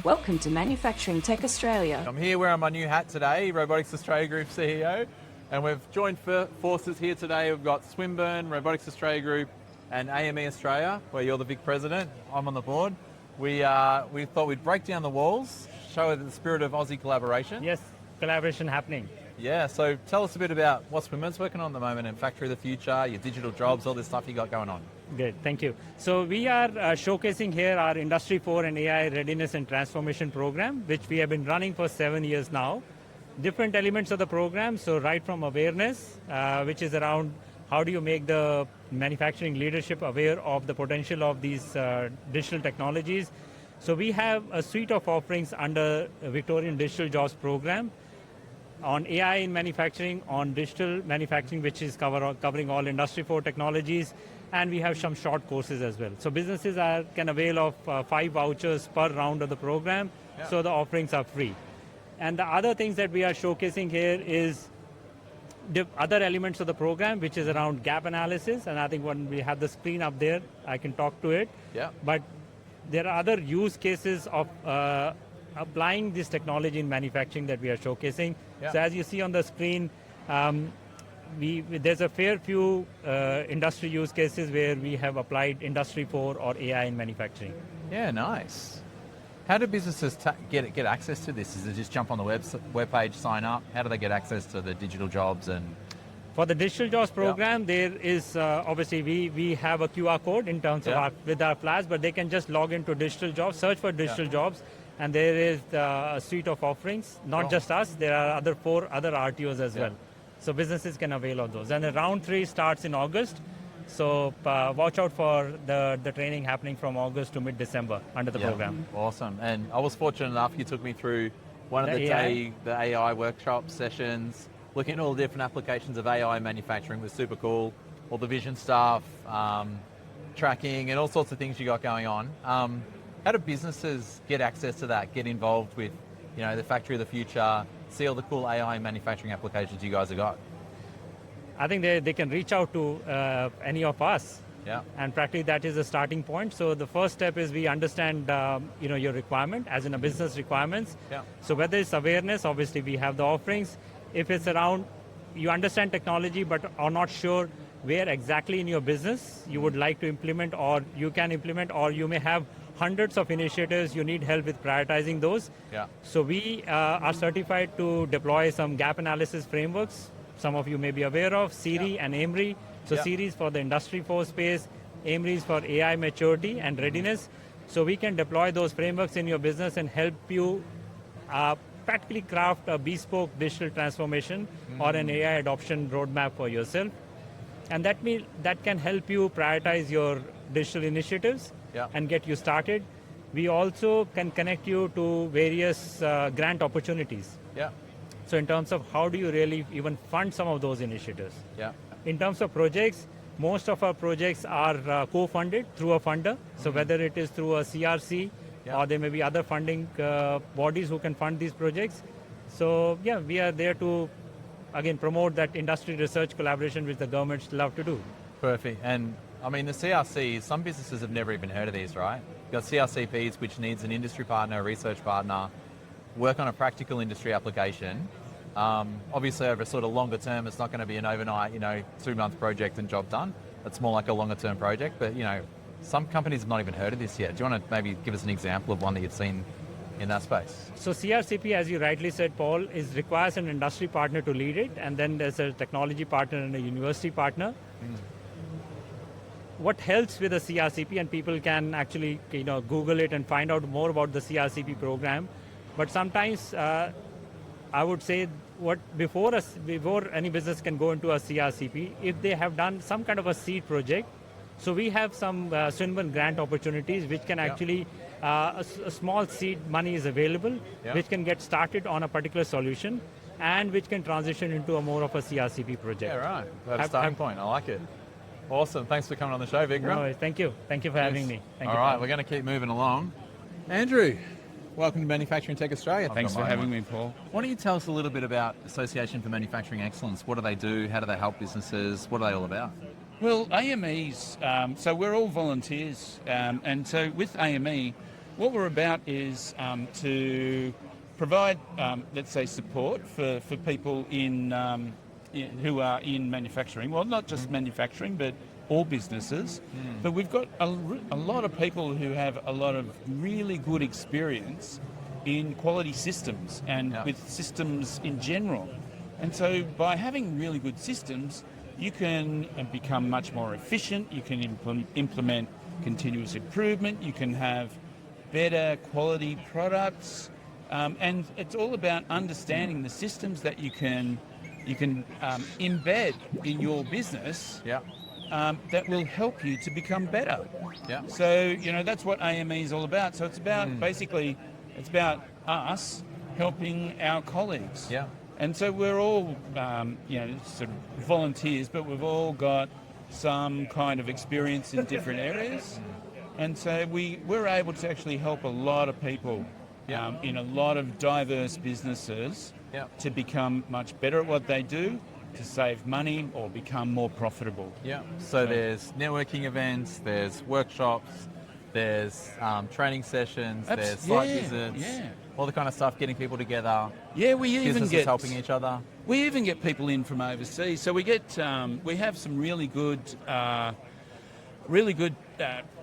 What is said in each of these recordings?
Welcome to Manufacturing Tech Australia. I'm here wearing my new hat today, Robotics Australia Group CEO, and we've joined forces here today. We've got Swinburne, Robotics Australia Group, and AME Australia, where you're the big president. I'm on the board. We thought we'd break down the walls, show the spirit of Aussie collaboration. Yes, collaboration happening. Yeah, so tell us a bit about what Swinburne's working on at the moment and Factory of the Future, your digital jobs, all this stuff you got going on. Good, thank you. So we are showcasing here our Industry 4 and AI Readiness and Transformation program, which we have been running for 7 years now. Different elements of the program, so right from awareness, which is around how do you make the manufacturing leadership aware of the potential of these digital technologies. So we have a suite of offerings under Victorian Digital Jobs program on AI in manufacturing, on digital manufacturing, which is covering all Industry 4 technologies, and we have some short courses as well. So businesses can avail of 5 vouchers per round of the program, so the offerings are free. And the other things that we are showcasing here is the other elements of the program, which is around gap analysis, and I think when we have the screen up there, I can talk to it. Yeah. But there are other use cases of applying this technology in manufacturing that we are showcasing. Yeah. So as you see on the screen, there's a fair few industry use cases where we have applied Industry 4 or AI in manufacturing. Yeah, nice. How do businesses get access to this? Is it just jump on the webpage, sign up? How do they get access to the digital jobs? And for the Digital Jobs program, there is obviously we have a QR code in terms of with our flash, but they can just log into Digital Jobs, search for Digital Jobs, and there is a suite of offerings. Not just us, there are 4 other RTOs as well. So businesses can avail of those. And the round 3 starts in August. So watch out for the training happening from August to mid-December under the program. Awesome. And I was fortunate enough, you took me through one of the AI workshop sessions, looking at all the different applications of AI in manufacturing. Was super cool. All the vision stuff, tracking, and all sorts of things you got going on. How do businesses get access to that, get involved with the Factory of the Future, see all the cool AI manufacturing applications you guys have got? I think they can reach out to any of us. Yeah. And practically that is the starting point. So the first step is we understand your requirement, as in a business requirements. Yeah. So whether it's awareness, obviously we have the offerings. If it's around, you understand technology but are not sure where exactly in your business you would like to implement, or you can implement, or you may have hundreds of initiatives, you need help with prioritizing those. Yeah. So we are certified to deploy some gap analysis frameworks. Some of you may be aware of CERI and AMRI. So CERI is for the Industry 4 space, AMRI is for AI maturity and readiness. So we can deploy those frameworks in your business and help you practically craft a bespoke digital transformation or an AI adoption roadmap for yourself. And that can help you prioritize your digital initiatives and get you started. We also can connect you to various grant opportunities. Yeah. So in terms of how do you really even fund some of those initiatives? Yeah. In terms of projects, most of our projects are co-funded through a funder. So whether it is through a CRC or there may be other funding bodies who can fund these projects. So yeah, we are there to, again, promote that industry research collaboration which the governments love to do. Perfect. And I mean, the CRCs, some businesses have never even heard of these, right? You've got CRCPs, which needs an industry partner, a research partner, work on a practical industry application. Obviously over a sort of longer term, it's not going to be an overnight, 2-month project and job done. It's more like a longer term project, but some companies have not even heard of this yet. Do you want to maybe give us an example of one that you've seen in that space? So CRCP, as you rightly said, Paul, requires an industry partner to lead it, and then there's a technology partner and a university partner. What helps with a CRCP, and people can actually Google it and find out more about the CRCP program, but sometimes I would say before any business can go into a CRCP, if they have done some kind of a seed project. So we have some Swinburne grant opportunities which can actually, a small seed money is available, which can get started on a particular solution and which can transition into a more of a CRCP project. Yeah, right. That's a starting point. I like it. Awesome. Thanks for coming on the show, Vikram. No, thank you. Thank you for having me. All right, we're going to keep moving along. Andrew, welcome to Manufacturing Tech Australia. Thanks for having me, Paul. Why don't you tell us a little bit about Association for Manufacturing Excellence? What do they do? How do they help businesses? What are they all about? Well, AMEs, so we're all volunteers, and so with AME, what we're about is to provide, let's say, support for people who are in manufacturing. Well, not just manufacturing, but all businesses. But we've got a lot of people who have a lot of really good experience in quality systems and with systems in general. And so by having really good systems, you can become much more efficient, you can implement continuous improvement, you can have better quality products, and it's all about understanding the systems that you can embed in your business that will help you to become better. So, that's what AME is all about. So it's about basically, it's about us helping our colleagues. And so we're all, sort of volunteers, but we've all got some kind of experience in different areas. And so we're able to actually help a lot of people in a lot of diverse businesses to become much better at what they do, to save money or become more profitable. So there's networking events, there's workshops, there's training sessions, there's site visits, all the kind of stuff, getting people together. We even get helping each other. We even get people in from overseas. So we get we have some really good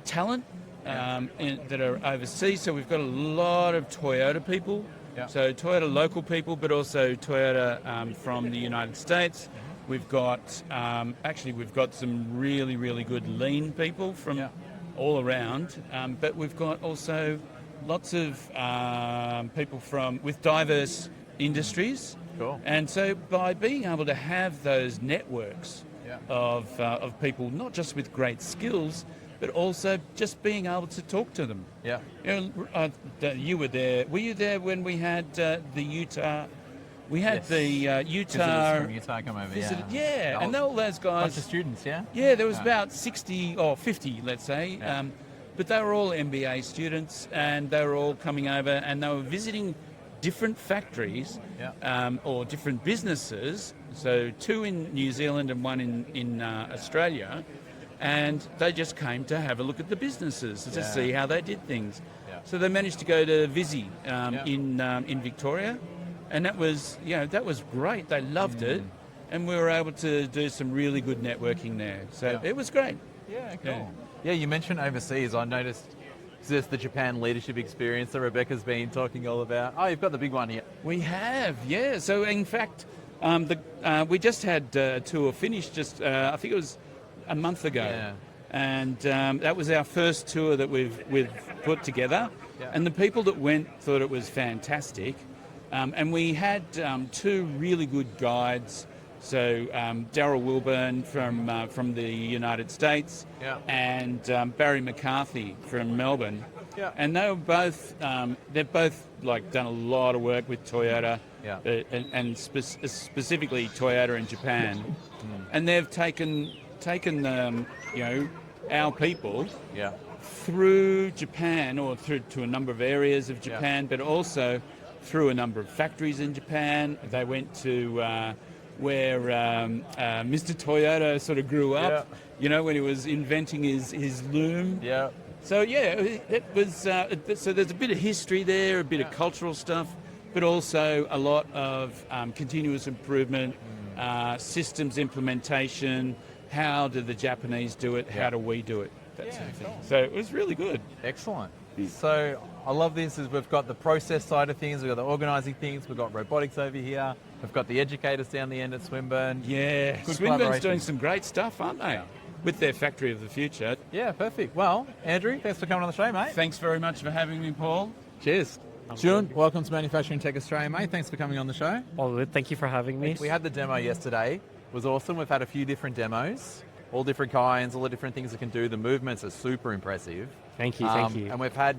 talent that are overseas. So we've got a lot of Toyota people. So Toyota local people, but also Toyota from the United States. We've got we've got some really, really good lean people from all around, but we've got also lots of people with diverse industries. And so by being able to have those networks of people, not just with great skills, but also just being able to talk to them. You were there. Were you there when we had the Utah? We had the Utah. From Utah come over. And all those guys. Bunch of students. There was about 60 or 50, let's say. But they were all MBA students, and they were all coming over, and they were visiting different factories or different businesses. So 2 in New Zealand and 1 in Australia. And they just came to have a look at the businesses to see how they did things. So they managed to go to Visi in Victoria, and that was great. They loved it, and we were able to do some really good networking there. So it was great. Cool. You mentioned overseas. I noticed there's the Japan leadership experience that Rebecca's been talking all about. Oh, you've got the big one here. We have, So in fact, we just had a tour finished just I think it was a month ago, and that was our first tour that we've put together, and the people that went thought it was fantastic, and we had 2 really good guides. So Daryl Wilburn from the United States and Barry McCarthy from Melbourne, and they were both they've both done a lot of work with Toyota and specifically Toyota in Japan, and they've taken our people through Japan or through to a number of areas of Japan, but also through a number of factories in Japan. They went to where Mr. Toyota sort of grew up, when he was inventing his loom. So it was. So there's a bit of history there, a bit of cultural stuff, but also a lot of continuous improvement, systems implementation. How do the Japanese do it? How do we do it? That sort of thing. So it was really good. Excellent. So I love this. Is we've got the process side of things, we've got the organising things, we've got robotics over here, we've got the educators down the end at Swinburne. Good Swinburne's doing some great stuff, aren't they? With their factory of the future. Perfect. Well, Andrew, thanks for coming on the show, mate. Thanks very much for having me, Paul. Cheers. Jun, welcome to Manufacturing Tech Australia, mate. Thanks for coming on the show. Well, thank you for having me. We had the demo yesterday. It was awesome. We've had a few different demos, all different kinds, all the different things it can do. The movements are super impressive. Thank you, thank you. And we've had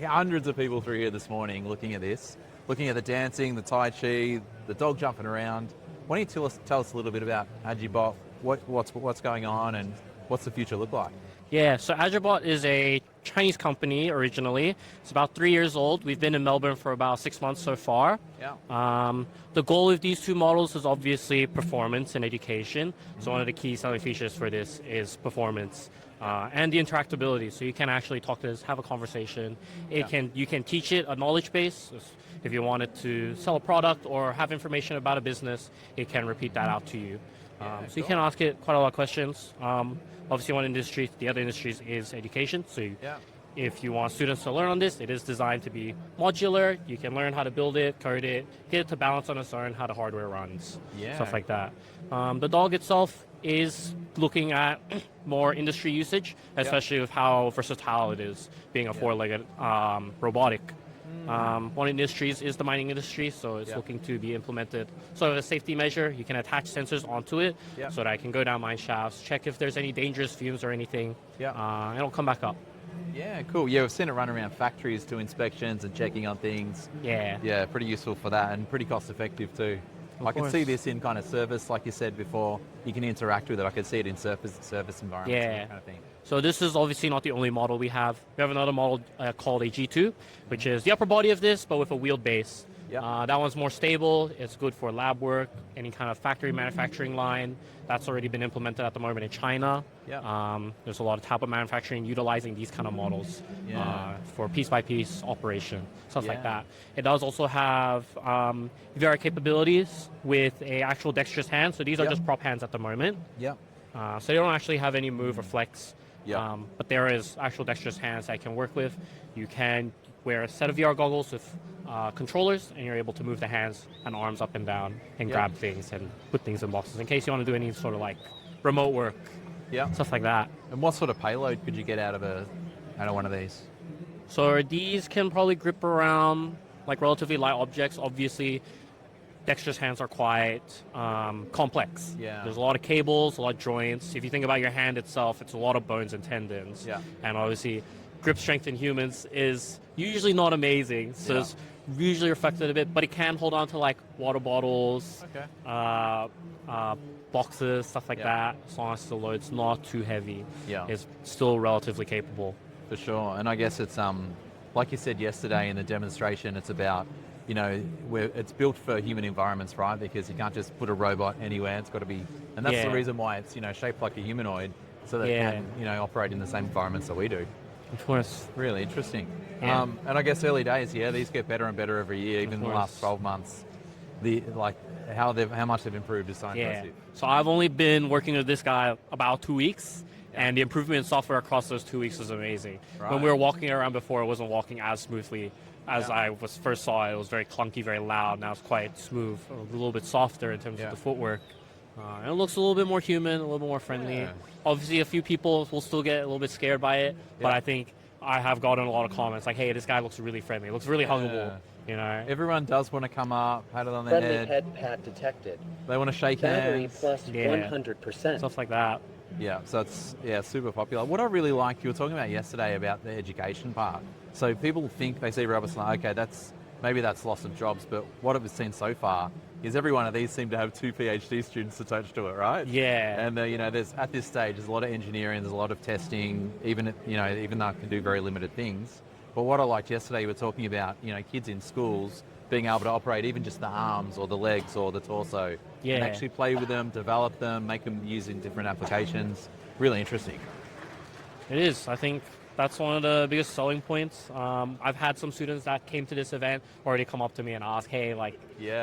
hundreds of people through here this morning looking at this, looking at the dancing, the Tai Chi, the dog jumping around. Why don't you tell us a little bit about Agibot, what's going on and what's the future look like? Yeah, so Agibot is a Chinese company originally. It's about 3 years old. We've been in Melbourne for about 6 months so far. The goal of these 2 models is obviously performance and education. So one of the key selling features for this is performance. and the interactability. So you can actually talk to this, have a conversation. You can teach it a knowledge base. If you wanted to sell a product or have information about a business, it can repeat that out to you. So you can ask it quite a lot of questions. Obviously, one industry, the other industries is education. So if you want students to learn on this, it is designed to be modular. You can learn how to build it, code it, get it to balance on its own, how the hardware runs, stuff like that. The dog itself is looking at more industry usage, especially with how versatile it is, being a four-legged robotic. One industry is the mining industry, so it's looking to be implemented. So as a safety measure, you can attach sensors onto it so that I can go down mine shafts, check if there's any dangerous fumes or anything, and it'll come back up. Yeah, cool. Yeah, we've seen it run around factories to inspections and checking on things. Yeah, pretty useful for that and pretty cost effective too. I can see this in kind of service, like you said before. You can interact with it. I can see it in service environments and that kind of thing. So this is obviously not the only model we have. We have another model called a G2, which is the upper body of this, but with a wheeled base. That one's more stable. It's good for lab work, any kind of factory manufacturing line. That's already been implemented at the moment in China. There's a lot of tablet manufacturing utilizing these kind of models for piece-by-piece operation, stuff like that. It does also have VR capabilities with a actual dexterous hand. So these are just prop hands at the moment. So they don't actually have any move or flex. But there is actual dexterous hands I can work with. You can wear a set of VR goggles with controllers, and you're able to move the hands and arms up and down and grab things and put things in boxes in case you want to do any sort of like remote work, stuff like that. And what sort of payload could you get out of one of these? So these can probably grip around like relatively light objects. Obviously, dexterous hands are quite complex. There's a lot of cables, a lot of joints. If you think about your hand itself, it's a lot of bones and tendons. And obviously, grip strength in humans is usually not amazing, so it's usually reflected a bit, but it can hold on to like water bottles, boxes, stuff like that, as long as the load's not too heavy. It's still relatively capable. For sure, and I guess it's like you said yesterday in the demonstration, it's about, it's built for human environments, right? Because you can't just put a robot anywhere, it's got to be, and that's the reason why it's, shaped like a humanoid, so that it can, operate in the same environments that we do. Of course. Really interesting. And I guess early days, these get better and better every year, even the last 12 months. How much they've improved is so impressive. So I've only been working with this guy about 2 weeks, and the improvement in software across those 2 weeks was amazing. When we were walking around before, it wasn't walking as smoothly as I first saw it. It was very clunky, very loud. Now it's quite smooth, a little bit softer in terms of the footwork. And it looks a little bit more human, a little bit more friendly. Obviously, a few people will still get a little bit scared by it, but I think I have gotten a lot of comments like, hey, this guy looks really friendly, looks really huggable. Everyone does want to come up, pat it on their Friendly head. head pat detected. They want to shake Battery hands. plus 100%. Stuff like that. So it's super popular. What I really like, you were talking about yesterday about the education part. So people think they see robots and like, okay, maybe that's loss of jobs, but what I've seen so far is every one of these seem to have 2 PhD students attached to it, right? And there's at this stage there's a lot of engineering, there's a lot of testing, even though it can do very limited things. But what I liked yesterday, you were talking about kids in schools being able to operate even just the arms or the legs or the torso, and actually play with them, develop them, make them use in different applications. Really interesting. It is. I think that's one of the biggest selling points. I've had some students that came to this event already come up to me and ask, hey,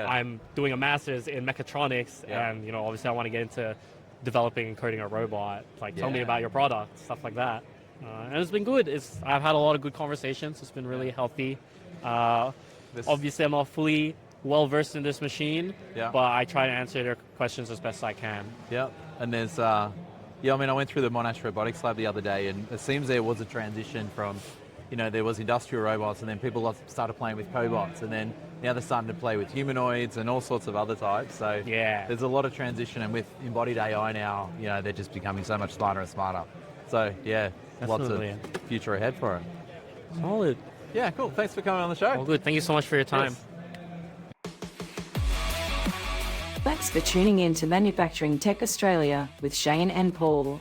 I'm doing a master's in mechatronics, and obviously I want to get into developing and coding a robot. Tell me about your product, stuff like that. And it's been good. I've had a lot of good conversations. It's been really healthy. Obviously, I'm not fully well-versed in this machine, but I try to answer their questions as best I can. And there's, I went through the Monash Robotics lab the other day, and it seems there was a transition from, there was industrial robots, and then people started playing with cobots, and then now they're starting to play with humanoids and all sorts of other types. So there's a lot of transition, and with embodied AI now, they're just becoming so much smarter and smarter. So lots of future ahead for it. Solid. Yeah, cool. Thanks for coming on the show. Well, good. Thank you so much for your time. Thanks for tuning in to Manufacturing Tech Australia with Shane and Paul.